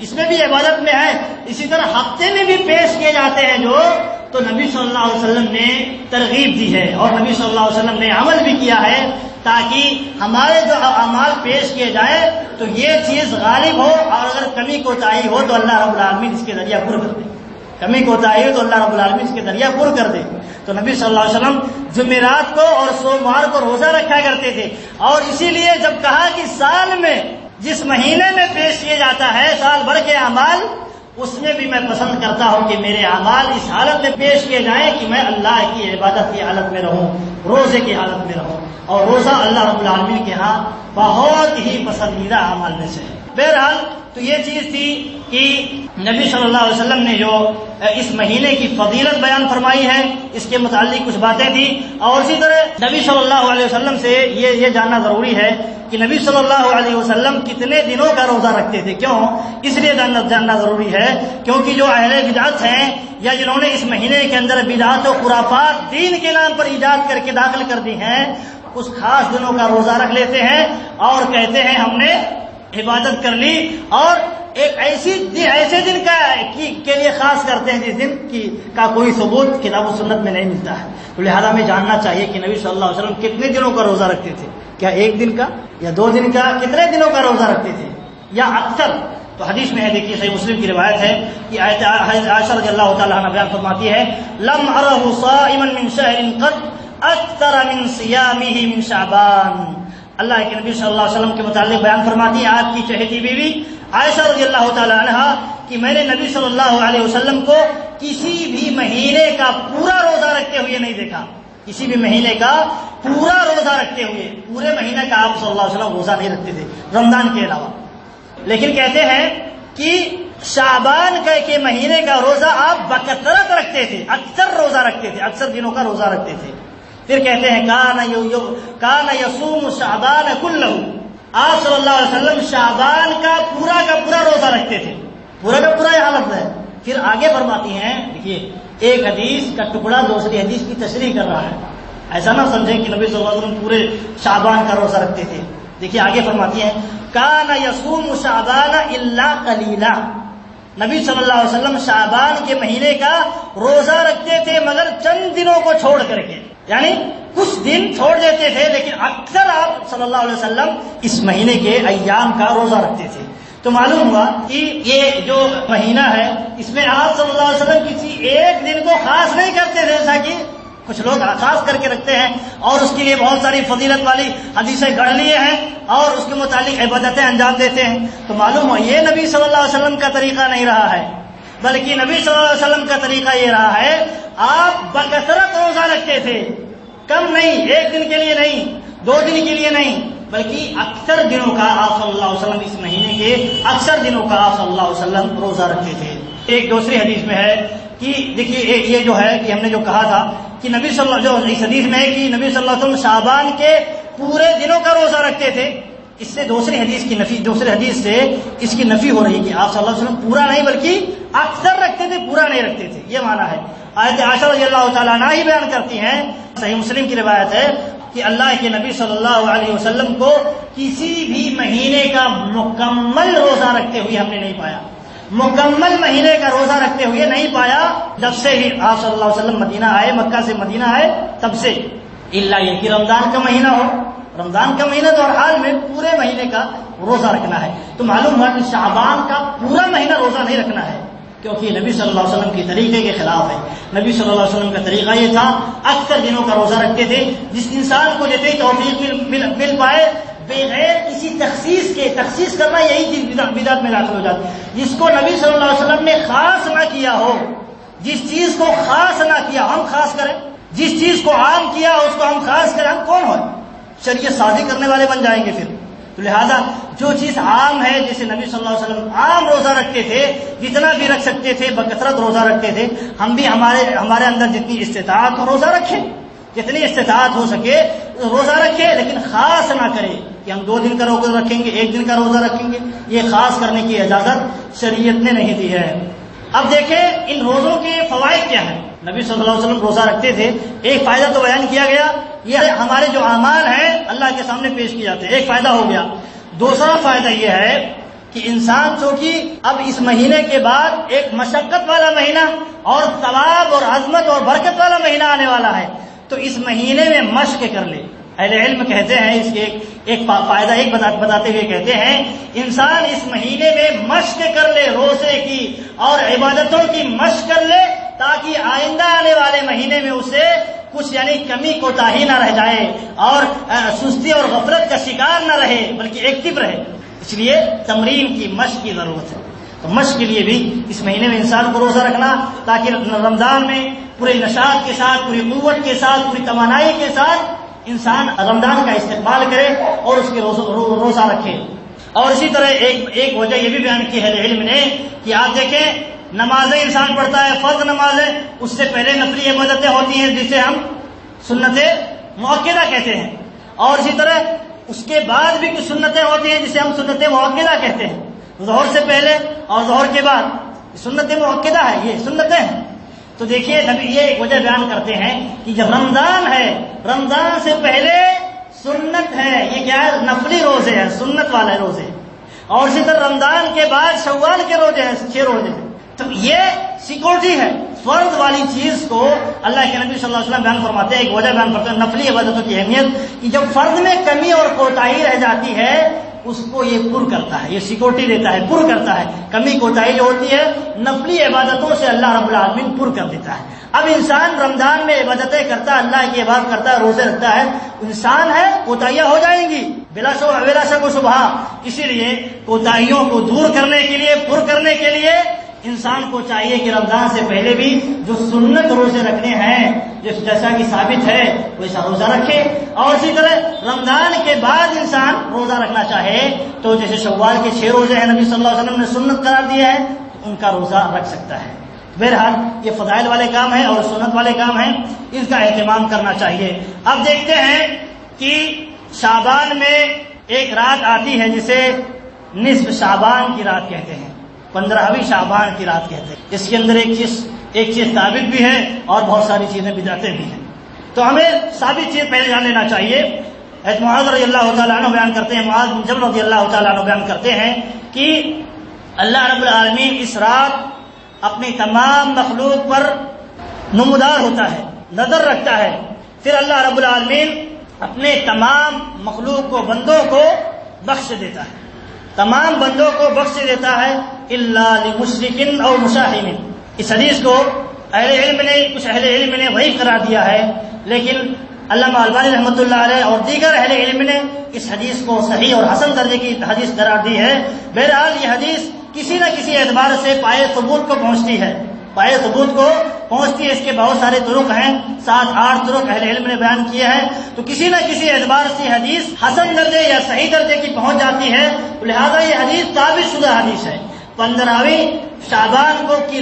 اس میں بھی عبادت میں ہے۔ اسی طرح ہفتے میں بھی پیش کیے جاتے ہیں جو، تو نبی صلی اللہ علیہ وسلم نے ترغیب دی ہے، اور نبی صلی اللہ علیہ وسلم نے عمل بھی کیا ہے تاکہ ہمارے جو اعمال پیش کیے جائیں تو یہ چیز غالب ہو، اور اگر کمی کوتاہی ہو تو اللہ رب العالمین اس کے ذریعہ پر کر دے، کمی کوتاہی ہو تو اللہ رب العالمین اس کے ذریعہ پر کر دے۔ تو نبی صلی اللہ علیہ وسلم جمعرات کو اور سوموار کو روزہ رکھا کرتے تھے، اور اسی لیے جب کہا کہ سال میں جس مہینے میں پیش کیا جاتا ہے سال بھر کے اعمال، اس میں بھی میں پسند کرتا ہوں کہ میرے اعمال اس حالت میں پیش کیے جائیں کہ میں اللہ کی عبادت کی حالت میں رہوں، روزے کی حالت میں رہوں، اور روزہ اللہ رب العالمین کے ہاں بہت ہی پسندیدہ اعمال میں سے ہے۔ بہرحال تو یہ چیز تھی کہ نبی صلی اللہ علیہ وسلم نے جو اس مہینے کی فضیلت بیان فرمائی ہے، اس کے متعلق کچھ باتیں تھیں، اور اسی طرح نبی صلی اللہ علیہ وسلم سے یہ جاننا ضروری ہے کہ نبی صلی اللہ علیہ وسلم کتنے دنوں کا روزہ رکھتے تھے۔ کیوں؟ اس لیے جاننا ضروری ہے کیونکہ جو اہل بدعت ہیں یا جنہوں نے اس مہینے کے اندر بدعت و خرافات دین کے نام پر ایجاد کر کے داخل کر دی ہیں، اس خاص دنوں کا روزہ رکھ لیتے ہیں اور کہتے ہیں ہم نے عبادت کر لی، اور ایک ایسے دن کے لیے خاص کرتے ہیں جس دن کا کوئی ثبوت کتاب و سنت میں نہیں ملتا ہے۔ تو لہذا ہمیں جاننا چاہیے کہ نبی صلی اللہ علیہ وسلم کتنے دنوں کا روزہ رکھتے تھے، کیا ایک دن کا یا 2 دن کا، کتنے دنوں کا روزہ رکھتے تھے یا اکثر؟ تو حدیث میں ہے، دیکھیے صحیح مسلم کی روایت ہے کہ عائشہ رضی اللہ تعالی عنہ بیان فرماتی ہے لم ارہ صائما من شہر قط اکثر من صیامہ من شعبان۔ اللہ کے نبی صلی اللہ علیہ وسلم کے متعلق بیان فرماتی ہے آپ کی چہیتی بیوی عائشہ رضی اللہ تعالی عنہ کہ میں نے نبی صلی اللہ علیہ وسلم کو کسی بھی مہینے کا پورا روزہ رکھتے ہوئے نہیں دیکھا، کسی بھی مہینے کا پورا روزہ رکھتے ہوئے، پورے مہینے کا آپ صلی اللہ علیہ وسلم روزہ نہیں رکھتے تھے رمضان کے علاوہ۔ لیکن کہتے ہیں کہ شعبان کے مہینے کا روزہ آپ بکثرت رکھتے تھے، اکثر روزہ رکھتے تھے، اکثر دنوں کا روزہ رکھتے تھے. پھر کہتے ہیں کان یصوم شعبان کلہ، آپ صلی اللہ علیہ وسلم شعبان کا پورا روزہ رکھتے تھے، پورا کا پورا یہ حالت ہے. پھر آگے فرماتی ہیں، دیکھیے ایک حدیث کا ٹکڑا دوسری حدیث کی تشریح کر رہا ہے، ایسا نہ سمجھیں کہ نبی صلی اللہ علیہ وسلم پورے شعبان کا روزہ رکھتے تھے. دیکھیے آگے فرماتی ہیں کان یصوم شعبان الا قلیلا، نبی صلی اللہ علیہ وسلم شعبان کے مہینے کا روزہ رکھتے تھے مگر چند دنوں کو چھوڑ کر کے، یعنی کچھ دن چھوڑ دیتے تھے، لیکن اکثر آپ صلی اللہ علیہ وسلم اس مہینے کے ایام کا روزہ رکھتے تھے. تو معلوم ہوا کہ یہ جو مہینہ ہے اس میں آپ صلی اللہ علیہ وسلم کسی ایک دن کو خاص نہیں کرتے تھے، جیسا کہ کچھ لوگ خاص کر کے رکھتے ہیں اور اس کے لیے بہت ساری فضیلت والی حدیثیں گڑھ لیے ہیں اور اس کے متعلق عبادتیں انجام دیتے ہیں. تو معلوم ہوا یہ نبی صلی اللہ علیہ وسلم کا طریقہ نہیں رہا ہے، بلکہ نبی صلی اللہ علیہ وسلم کا طریقہ یہ رہا ہے آپ بکثرت روزہ رکھتے تھے، کم نہیں، ایک دن کے لیے نہیں، 2 دن کے لیے نہیں، بلکہ اکثر دنوں کا آپ صلی اللہ علیہ وسلم اس مہینے کے اکثر دنوں کا آپ صلی اللہ علیہ وسلم روزہ رکھتے تھے. ایک دوسری حدیث میں ہے کہ دیکھیے یہ جو ہے کہ ہم نے جو کہا تھا کہ نبی صلی اللہ جو اس حدیث میں ہے کہ نبی صلی اللہ علیہ وسلم شعبان کے پورے دنوں کا روزہ رکھتے تھے، اس سے دوسری حدیث سے اس کی نفی ہو رہی ہے کہ آپ صلی اللہ علیہ وسلم پورا نہیں بلکہ اکثر رکھتے تھے، پورا نہیں رکھتے تھے، یہ معنی ہے. آیت عائشہ رضی اللہ تعالیٰ عنہا ہی بیان کرتی ہیں، صحیح مسلم کی روایت ہے کہ اللہ کے نبی صلی اللہ علیہ وسلم کو کسی بھی مہینے کا مکمل روزہ رکھتے ہوئے ہم نے نہیں پایا، مکمل مہینے کا روزہ رکھتے ہوئے نہیں پایا جب سے ہی آپ صلی اللہ علیہ وسلم مدینہ آئے، مکہ سے مدینہ آئے تب سے، الا یہ کہ رمضان کا مہینہ ہو، رمضان کا مہینہ تو ہر حال میں پورے مہینے کا روزہ رکھنا ہے. تو معلوم ہوا کہ شعبان کا پورا مہینہ روزہ نہیں رکھنا ہے، کیونکہ نبی صلی اللہ علیہ وسلم کے طریقے کے خلاف ہے. نبی صلی اللہ علیہ وسلم کا طریقہ یہ تھا اکثر دنوں کا روزہ رکھتے تھے. جس انسان کو جتنی توفیق مل پائے بغیر کسی تخصیص کرنا، یہی چیز بدعت میں داخل ہو جاتی ہے. جس کو نبی صلی اللہ علیہ وسلم نے خاص نہ کیا ہو، جس چیز کو خاص نہ کیا ہم خاص کریں، جس چیز کو عام کیا اس کو ہم خاص کریں، ہم کون ہوئے؟ شریعت سازی کرنے والے بن جائیں گے پھر. تو لہذا جو چیز عام ہے، جیسے نبی صلی اللہ علیہ وسلم عام روزہ رکھتے تھے، جتنا بھی رکھ سکتے تھے بکثرت روزہ رکھتے تھے، ہم بھی ہمارے اندر جتنی استطاعت ہو روزہ رکھیں، جتنی استطاعت ہو سکے روزہ رکھیں، لیکن خاص نہ کرے کہ ہم 2 دن کا روزہ رکھیں گے، 1 دن کا روزہ رکھیں گے. یہ خاص کرنے کی اجازت شریعت نے نہیں دی ہے. اب دیکھیں ان روزوں کے فوائد کیا ہیں. نبی صلی اللہ علیہ وسلم روزہ رکھتے تھے، ایک فائدہ تو بیان کیا گیا، یہ ہمارے جو اعمال ہیں اللہ کے سامنے پیش کیے جاتے ہیں، ایک فائدہ ہو گیا. دوسرا فائدہ یہ ہے کہ انسان چونکہ اب اس مہینے کے بعد ایک مشقت والا مہینہ اور ثواب اور عظمت اور برکت والا مہینہ آنے والا ہے، تو اس مہینے میں مشق کر لے. اہل علم کہتے ہیں اس کے ایک فائدہ ایک بتاتے ہوئے کہتے ہیں انسان اس مہینے میں مشق کر لے، روزے کی اور عبادتوں کی مشق کر لے، تاکہ آئندہ آنے والے مہینے میں اسے کچھ یعنی کمی کوتاہی نہ رہ جائے اور سستی اور غفلت کا شکار نہ رہے، بلکہ ایکٹیو رہے. اس لیے تمرین کی مشق کی ضرورت ہے. تو مشق کے لیے بھی اس مہینے میں انسان کو روزہ رکھنا، تاکہ رمضان میں پورے نشاط کے ساتھ، پوری قوت کے ساتھ، پوری توانائی کے ساتھ انسان رمضان کا استقبال کرے اور اس کے روزہ رکھے. اور اسی طرح ایک وجہ یہ بھی بیان کی ہے علم نے کہ آپ دیکھیں نمازیں انسان پڑھتا ہے، فرض نمازیں، اس سے پہلے نفلی عبادتیں ہوتی ہیں جسے ہم سنت مؤکدہ کہتے ہیں، اور اسی طرح اس کے بعد بھی کچھ سنتیں ہوتی ہیں جسے ہم سنت مؤکدہ کہتے ہیں. ظہر سے پہلے اور ظہر کے بعد سنت مؤکدہ ہے، یہ سنتیں ہیں. تو دیکھیے نبی یہ ایک وجہ بیان کرتے ہیں کہ جب رمضان ہے، رمضان سے پہلے سنت ہے، یہ کیا ہے؟ نفلی روزے ہیں، سنت والے روزے. اور اسی طرح رمضان کے بعد شوال کے روزے ہیں، 6 روزے ہیں. تو یہ سیکورٹی ہے. فرض والی چیز کو اللہ کے نبی صلی اللہ علیہ وسلم بیان فرماتے ہیں، ایک وجہ بیان کرتے ہیں نفلی عبادتوں کی اہمیت، کہ جب فرض میں کمی اور کوتاہی رہ جاتی ہے اس کو یہ پر کرتا ہے، یہ سیکورٹی دیتا ہے، پر کرتا ہے. کمی کوتاہی جو ہوتی ہے نفلی عبادتوں سے اللہ رب العالمین پر کر دیتا ہے. اب انسان رمضان میں عبادتیں کرتا ہے، اللہ کی عبادت کرتا ہے، روزے رکھتا ہے، انسان ہے کوتاہیاں ہو جائیں گی بلا شک و شبہ. اسی لیے کوتاہیوں کو دور کرنے کے لیے، پر کرنے کے لیے انسان کو چاہیے کہ رمضان سے پہلے بھی جو سنت روزے رکھنے ہیں، جیسا کہ ثابت ہے ویسا روزہ رکھے. اور اسی طرح رمضان کے بعد انسان روزہ رکھنا چاہے تو جیسے شوال کے 6 روزے ہیں نبی صلی اللہ علیہ وسلم نے سنت قرار دیا ہے، ان کا روزہ رکھ سکتا ہے. بہرحال یہ فضائل والے کام ہیں اور سنت والے کام ہیں، اس کا اہتمام کرنا چاہیے. اب دیکھتے ہیں کہ شعبان میں ایک رات آتی ہے جسے نصف شعبان کی رات کہتے ہیں، 15ویں شعبان کی رات کہتے ہیں. اس کے اندر ایک چیز ثابت بھی ہے اور بہت ساری چیزیں بدعتیں بھی ہیں. تو ہمیں ثابت چیز پہلے جان لینا چاہیے. معاذ رضی اللہ تعالیٰ عنہ بیان کرتے ہیں، معاذ بن جبل رضی اللہ تعالیٰ عنہ بیان کرتے ہیں کہ اللہ رب العالمین اس رات اپنی تمام مخلوق پر نمودار ہوتا ہے، نظر رکھتا ہے. پھر اللہ رب العالمین اپنے تمام مخلوق کو، بندوں کو بخش دیتا ہے، تمام بندوں کو بخش دیتا ہے الا لمشرک او مشاہن. اس حدیث کو کچھ اہل علم نے ضعیف قرار دیا ہے، لیکن علامہ البانی رحمۃ اللہ علیہ اور دیگر اہل علم نے اس حدیث کو صحیح اور حسن درجے کی حدیث قرار دی ہے. بہرحال یہ حدیث کسی نہ کسی اعتبار سے پائے ثبوت کو پہنچتی ہے، پائے ثبوت کو پہنچتی ہے. اس کے بہت سارے طرق ہیں، 7-8 طرق اہل علم نے بیان کیے ہیں. تو کسی نہ کسی اعتبار سے حدیث حسن درجے یا صحیح درجے کی پہنچ جاتی ہے. لہذا یہ حدیث ثابت شدہ حدیث ہے. 15ویں شعبان کی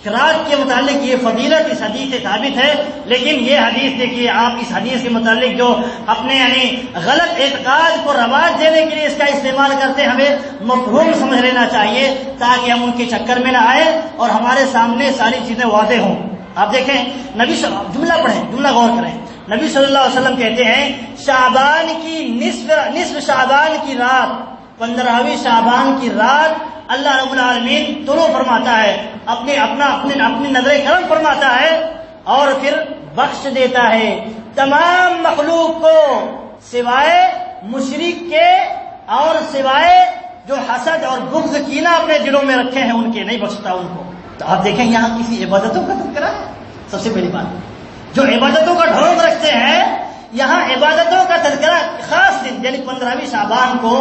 رات کے متعلق یہ فضیلت اس حدیث سے ثابت ہے. لیکن یہ حدیث دیکھیے، آپ اس حدیث کے متعلق جو اپنے غلط اعتقاد کو رواج دینے کے لیے اس کا استعمال کرتے ہیں، ہمیں مفہوم سمجھ لینا چاہیے تاکہ ہم ان کے چکر میں نہ آئے اور ہمارے سامنے ساری چیزیں واضح ہوں. آپ دیکھیں جملہ پڑھیں، جملہ غور کریں. نبی صلی اللہ علیہ وسلم کہتے ہیں شعبان کی نصف شعبان کی رات، 15ویں شعبان کی رات اللہ رب العالمین طلوع فرماتا ہے، اپنی نظر کرم فرماتا ہے اور پھر بخش دیتا ہے تمام مخلوق کو، سوائے مشرک کے اور سوائے جو حسد اور بغض کینہ اپنے دلوں میں رکھے ہیں ان کے، نہیں بخشتا ان کو. تو آپ دیکھیں یہاں کسی عبادتوں کا تذکرہ ہے. سب سے پہلی بات، جو عبادتوں کا ڈھونگ رکھتے ہیں، یہاں عبادتوں کا تذکرہ خاص دن یعنی 15ویں شعبان کو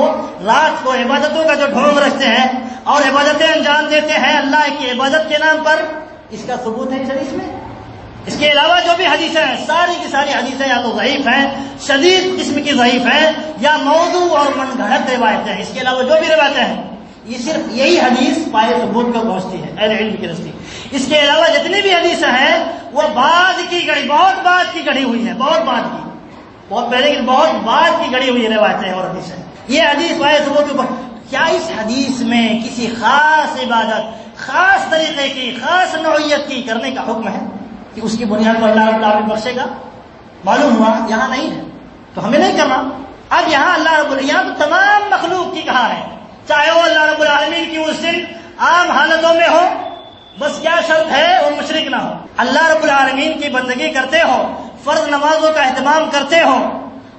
رات کو عبادتوں کا جو ڈھونگ رکھتے ہیں اور عبادتیں انجام دیتے ہیں اللہ کی عبادت کے نام پر، اس کا ثبوت ہے اس حدیث میں. اس کے علاوہ جو بھی حدیثیں ہیں، ساری کی ساری حدیثیں یا تو ضعیف ہیں، شدید قسم کی ضعیف ہیں، یا موضوع اور من گھڑت روایتیں ہیں. اس کے علاوہ جو بھی روایتیں ہیں، یہ صرف یہی حدیث پائے ثبوت کو پہنچتی ہے اہل علم کی رستی. اس کے علاوہ جتنی بھی حدیثیں ہیں وہ بہت بعد کی گڑھی ہوئی ہے، بہت پہلے کی بہت بعد کی گڑی ہوئی روایتیں اور حدیثیں. یہ حدیث پائے ثبوت کے اوپر. کیا اس حدیث میں کسی خاص عبادت، خاص طریقے کی، خاص نوعیت کی کرنے کا حکم ہے کہ اس کی بنیاد پر اللہ رب العالمین بخشے گا؟ معلوم ہوا یہاں نہیں ہے، تو ہمیں نہیں کرنا. اب یہاں اللہ رب العالمین، یہاں تو تمام مخلوق کی کہا ہے، چاہے وہ اللہ رب العالمین کی اس دن عام حالتوں میں ہو، بس کیا شرط ہے وہ مشرک نہ ہو، اللہ رب العالمین کی بندگی کرتے ہو، فرض نمازوں کا اہتمام کرتے ہو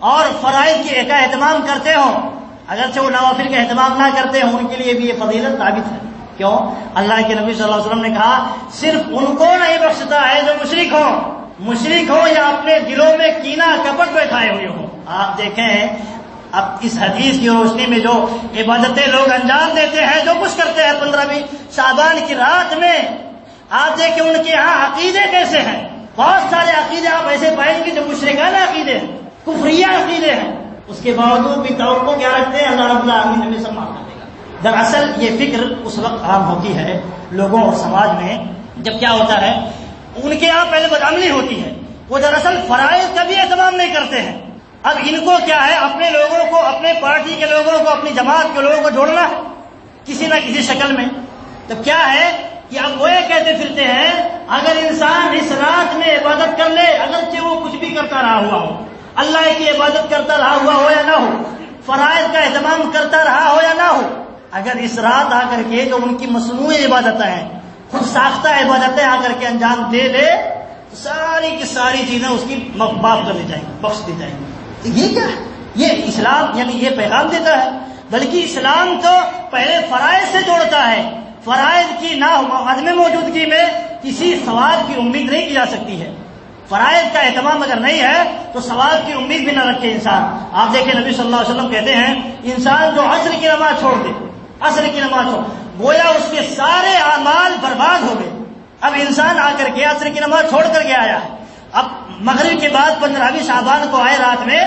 اور فرائض کا اہتمام کرتے ہو. اگرچہ وہ نوافل کا اہتمام نہ کرتے ہوں، ان کے لیے بھی یہ فضیلت ثابت ہے. کیوں؟ اللہ کے نبی صلی اللہ علیہ وسلم نے کہا صرف ان کو نہیں بخشتا ہے جو مشرک ہو یا اپنے دلوں میں کینہ کپٹ بیٹھائے ہوئے ہوں. آپ دیکھیں اب اس حدیث کی روشنی میں جو عبادتیں لوگ انجام دیتے ہیں، جو کچھ کرتے ہیں 15ویں شعبان کی رات میں، آپ دیکھیں ان کے یہاں عقیدے کیسے ہیں. بہت سارے عقیدے آپ ایسے پائیں گے جو مشرکانہ عقیدے ہیں، کفریہ عقیدے ہیں. اس کے باوجود بھی توقع کیا رکھتے ہیں؟ اللہ رب العالمین ہمیں سب معاف کر دے گا. دراصل یہ فکر اس وقت عام ہوتی ہے لوگوں اور سماج میں جب کیا ہوتا ہے، ان کے یہاں پہلے بدعملی ہوتی ہے، وہ دراصل فرائض کا بھی اہتمام نہیں کرتے ہیں. اب ان کو کیا ہے، اپنے لوگوں کو، اپنے پارٹی کے لوگوں کو، اپنی جماعت کے لوگوں کو جوڑنا ہے کسی نہ کسی شکل میں. تو کیا ہے کہ اب وہ یہ کہتے پھرتے ہیں اگر انسان اس رات میں عبادت کر لے، اگرچہ وہ کچھ بھی کرتا رہا ہوا ہو، اللہ کی عبادت کرتا رہا ہوا ہو یا نہ ہو، فرائض کا اہتمام کرتا رہا ہو یا نہ ہو، اگر اس رات آ کر کے جو ان کی مصنوعی عبادتیں ہیں، خود ساختہ عبادتیں آ کر کے انجام دے لے، تو ساری کی ساری چیزیں اس کی معاف کر دی جائیں گی، بخش دی جائیں گی. یہ کیا ہے؟ یہ اسلام یعنی یہ پیغام دیتا ہے. بلکہ اسلام تو پہلے فرائض سے جوڑتا ہے. فرائض کی نہ عدم موجودگی میں کسی ثواب کی امید نہیں کی جا سکتی ہے. فرائض کا اہتمام اگر نہیں ہے تو ثواب کی امید بھی نہ رکھے انسان. آپ دیکھیں نبی صلی اللہ علیہ وسلم کہتے ہیں انسان جو عصر کی نماز چھوڑ دے، عصر کی نماز چھوڑ، گویا اس کے سارے اعمال برباد ہو گئے. اب انسان آ کر کے عصر کی نماز چھوڑ کر کے آیا ہے، اب مغرب کے بعد 15ویں شعبان کو آئے رات میں،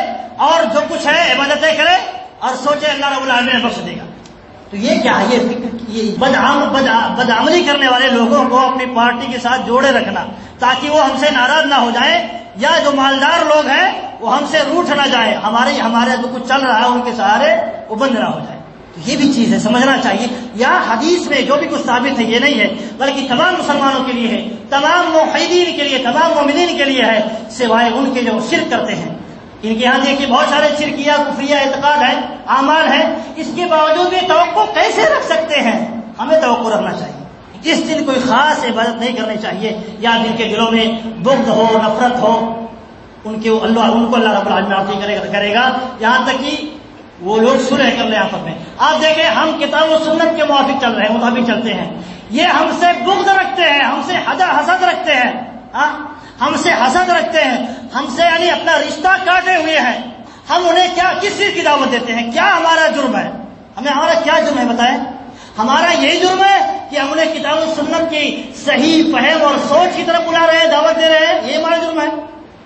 اور جو کچھ ہے عبادتیں کرے اور سوچے اللہ رب العالمین بخش دے گا. تو یہ کیا ہے؟ یہ بدعملی کرنے والے لوگوں کو اپنی پارٹی کے ساتھ جوڑے رکھنا تاکہ وہ ہم سے ناراض نہ ہو جائیں، یا جو مالدار لوگ ہیں وہ ہم سے روٹھ نہ جائیں، ہمارے جو کچھ چل رہا ہے ان کے سہارے وہ بند نہ ہو جائے. تو یہ بھی چیز ہے سمجھنا چاہیے. یا حدیث میں جو بھی کچھ ثابت ہے یہ نہیں ہے، بلکہ تمام مسلمانوں کے لیے ہے، تمام موحدین کے لیے، تمام مومنین کے لیے ہے، سوائے ان کے جو شرک کرتے ہیں. ان کے یہاں دیکھیے بہت سارے شرکیہ کفریہ اعتقاد ہیں، اعمال ہیں، اس کے باوجود بھی توقع کیسے رکھ سکتے ہیں؟ ہمیں توقع رکھنا چاہیے. اس دن کوئی خاص عبادت نہیں کرنی چاہیے، یا جن کے دلوں میں بغض ہو، نفرت ہو، ان کو اللہ رب العالمین عطا کرے گا، یہاں تک کہ وہ لوگ صلح کر لیں آپس میں. آپ دیکھیں ہم کتاب و سنت کے موافق چل رہے ہیں، مطابق چلتے ہیں، یہ ہم سے بغض رکھتے ہیں، ہم سے حسد رکھتے ہیں، ہم سے حسد رکھتے ہیں، ہم سے یعنی اپنا رشتہ کاٹے ہوئے ہیں. ہم انہیں کس چیز کی دعوت دیتے ہیں؟ کیا ہمارا جرم ہے؟ ہمارا کیا جرم ہے بتائیں؟ ہمارا یہی جرم ہے کہ ہم انہیں کتاب و سنت کی صحیح فہم اور سوچ کی طرف بلا رہے ہیں، دعوت دے رہے ہیں. یہ ہمارا جرم ہے.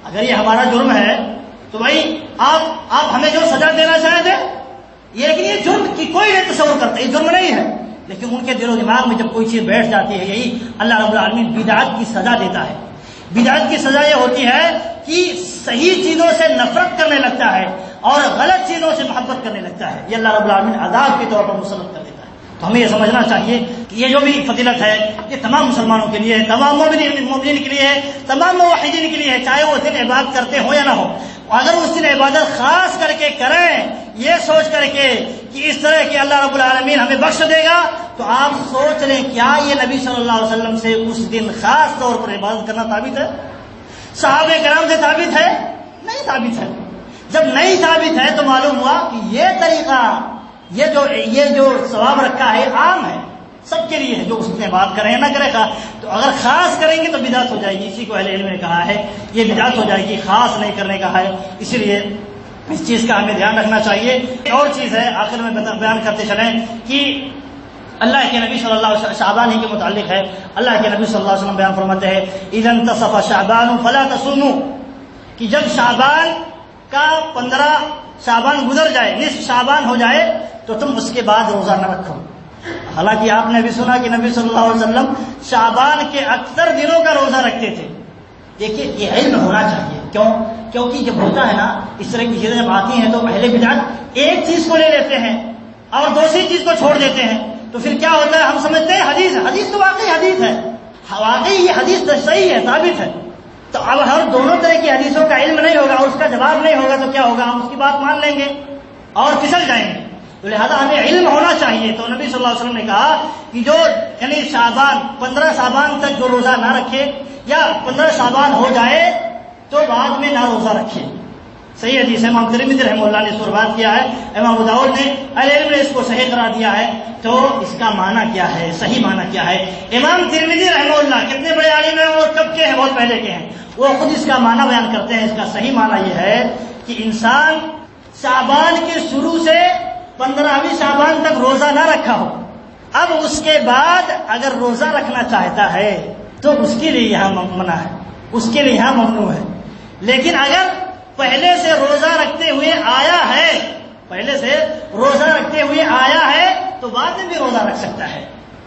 اگر یہ ہمارا جرم ہے تو بھائی آپ ہمیں جو سزا دینا چاہیں تھے، لیکن یہ جرم کی کوئی نہیں تصور کرتا، یہ جرم نہیں ہے. لیکن ان کے دل و دماغ میں جب کوئی چیز بیٹھ جاتی ہے، یہی اللہ رب العالمین بدعت کی سزا دیتا ہے. بدعت کی سزا یہ ہوتی ہے کہ صحیح چیزوں سے نفرت کرنے لگتا ہے اور غلط چیزوں سے محبت کرنے لگتا ہے. یہ اللہ رب العالمین عذاب کے طور پر مسلط کر دیتا ہے. تو ہمیں یہ سمجھنا چاہیے کہ یہ جو بھی فضیلت ہے یہ تمام مسلمانوں کے لیے ہے، تمام مومنین کے لیے ہے، تمام موحدین کے لیے ہے، چاہے وہ دن عبادت کرتے ہو یا نہ ہو. اگر اس دن عبادت خاص کر کے کریں یہ سوچ کر کے کہ اس طرح کہ اللہ رب العالمین ہمیں بخش دے گا، تو آپ سوچ لیں کیا یہ نبی صلی اللہ علیہ وسلم سے اس دن خاص طور پر عبادت کرنا ثابت ہے؟ صحابہ کرام سے ثابت ہے؟ نہیں ثابت ہے. جب نہیں ثابت ہے تو معلوم ہوا کہ یہ طریقہ، یہ جو ثواب رکھا ہے عام ہے، سب کے لیے ہے، جو اس میں بات کریں نہ کرے گا. تو اگر خاص کریں گے تو بدعت ہو جائے گی. اسی کو اہل علم نے کہا ہے یہ بدعت ہو جائے گی، خاص نہیں کرنے کا ہے. اسی لیے اس چیز کا ہمیں دھیان رکھنا چاہیے. ایک اور چیز ہے آخر میں بیان کرتے چلیں کہ اللہ کے نبی صلی اللہ علیہ وسلم شعبان ہی کے متعلق ہے. اللہ کے نبی صلی اللہ علیہ وسلم بیان فرماتے ہیں اذا انتصف شعبان فلا تصوموا، کہ جب شعبان کا 15 شعبان گزر جائے، نصف شعبان ہو جائے تو تم اس کے بعد روزہ نہ رکھو. حالانکہ آپ نے بھی سنا کہ نبی صلی اللہ علیہ وسلم شعبان کے اکثر دنوں کا روزہ رکھتے تھے. دیکھیے یہ علم ہونا چاہیے. کیونکہ جب ہوتا ہے نا اس طرح کی چیزیں جب آتی ہیں تو اہل بدعت ایک چیز کو لے لیتے ہیں اور دوسری چیز کو چھوڑ دیتے ہیں. تو پھر کیا ہوتا ہے؟ ہم سمجھتے ہیں حدیث تو واقعی حدیث ہے، واقعی یہ حدیث صحیح ہے، ثابت ہے. تو اب ہر دونوں طرح کی حدیثوں کا علم نہیں ہوگا اور اس کا جواب نہیں ہوگا تو کیا ہوگا؟ ہم اس کی بات مان لیں گے اور پھسل جائیں گے. تو لہذا ہمیں علم ہونا چاہیے. تو نبی صلی اللہ علیہ وسلم نے کہا کہ جو یعنی شعبان 15 شعبان تک جو روزہ نہ رکھے یا 15 شعبان ہو جائے تو بعد میں نہ روزہ رکھے. صحیح حدیث ہے. امام ترمذی رحمہ اللہ نے اس پر بات کیا ہے، امام ابو داؤد نے، اہل علم نے اس کو صحیح قرار دیا ہے. تو اس کا معنی کیا ہے؟ صحیح معنی کیا ہے؟ امام ترمذی رحمہ اللہ کتنے بڑے عالم ہیں اور کب کے ہیں؟ بہت پہلے کے ہیں. وہ خود اس کا معنی بیان کرتے ہیں. اس کا صحیح معنی یہ ہے کہ انسان شعبان کے شروع سے 15ویں شعبان تک روزہ نہ رکھا ہو، اب اس کے بعد اگر روزہ رکھنا چاہتا ہے تو اس کے لیے یہاں منع ہے، اس کے لیے یہاں ممنوع ہے. لیکن اگر پہلے سے روزہ رکھتے ہوئے آیا ہے تو بعد میں بھی روزہ رکھ سکتا ہے.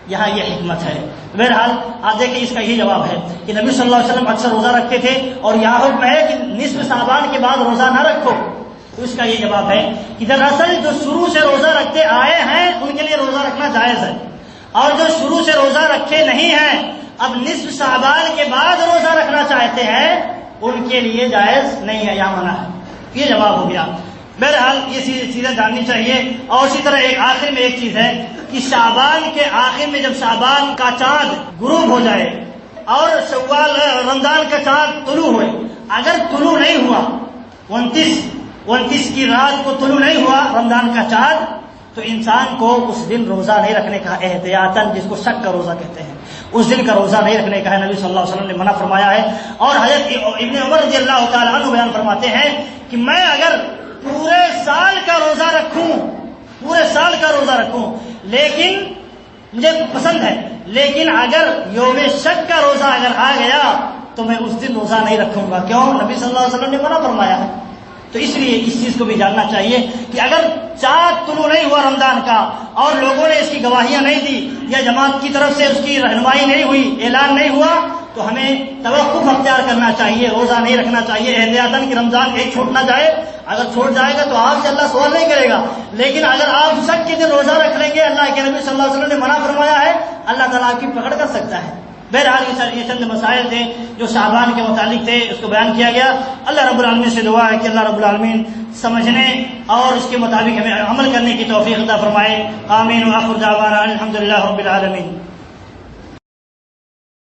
یہاں یہ حکمت ہے. بہرحال آپ دیکھیں اس کا یہ جواب ہے کہ نبی صلی اللہ علیہ وسلم اکثر روزہ رکھتے تھے اور یہاں حکم ہے کہ نصف شعبان کے بعد روزہ نہ رکھو. تو اس کا یہ جواب ہے کہ دراصل جو شروع سے روزہ رکھتے آئے ہیں ان کے لیے روزہ رکھنا جائز ہے، اور جو شروع سے روزہ رکھے نہیں ہیں اب نصف شعبان کے بعد روزہ رکھنا چاہتے ہیں ان کے لیے جائز نہیں ہے، یا منع ہے. یہ جواب ہو گیا. بہرحال یہ چیزیں جاننی چاہیے. اور اسی طرح ایک آخر میں ایک چیز ہے کہ شعبان کے آخر میں جب شعبان کا چاند غروب ہو جائے اور رمضان کا چاند طلوع ہوئے، اگر طلوع نہیں ہوا 29 کی رات کو طلوع نہیں ہوا رمضان کا چاند، تو انسان کو اس دن روزہ نہیں رکھنے کا احتیاطاً، جس کو شک کا روزہ کہتے ہیں، اس دن کا روزہ نہیں رکھنے کا ہے. نبی صلی اللہ علیہ وسلم نے منع فرمایا ہے. اور حضرت ابن عمر رضی اللہ تعالیٰ عنہ بیان فرماتے ہیں کہ میں اگر پورے سال کا روزہ رکھوں لیکن مجھے پسند ہے، لیکن اگر یوم شک کا روزہ اگر آ گیا تو میں اس دن روزہ نہیں رکھوں گا. کیوں؟ نبی صلی اللہ علیہ وسلم نے منع فرمایا ہے. تو اس لیے اس چیز کو بھی جاننا چاہیے کہ اگر چاند طلوع نہیں ہوا رمضان کا اور لوگوں نے اس کی گواہیاں نہیں دی یا جماعت کی طرف سے اس کی رہنمائی نہیں ہوئی، اعلان نہیں ہوا، تو ہمیں توقف اختیار کرنا چاہیے، روزہ نہیں رکھنا چاہیے احتیاطاً کہ رمضان کہیں چھوٹ نہ جائے۔ اگر چھوٹ جائے گا تو آپ سے اللہ سوال نہیں کرے گا، لیکن اگر آپ شک کے دن روزہ رکھ لیں گے، اللہ کے نبی صلی اللہ علیہ وسلم نے منع فرمایا ہے، اللہ تعالیٰ آپ کی پکڑ کر سکتا ہے۔ بہرحال یہ چند مسائل تھے جو شعبان کے متعلق تھے، اس کو بیان کیا گیا۔ اللہ رب العالمین سے دعا ہے کہ اللہ رب العالمین سمجھنے اور اس کے مطابق ہمیں عمل کرنے کی توفیق عطا فرمائے۔ آمین۔ وآخر دعوانا الحمدللہ رب العالمین۔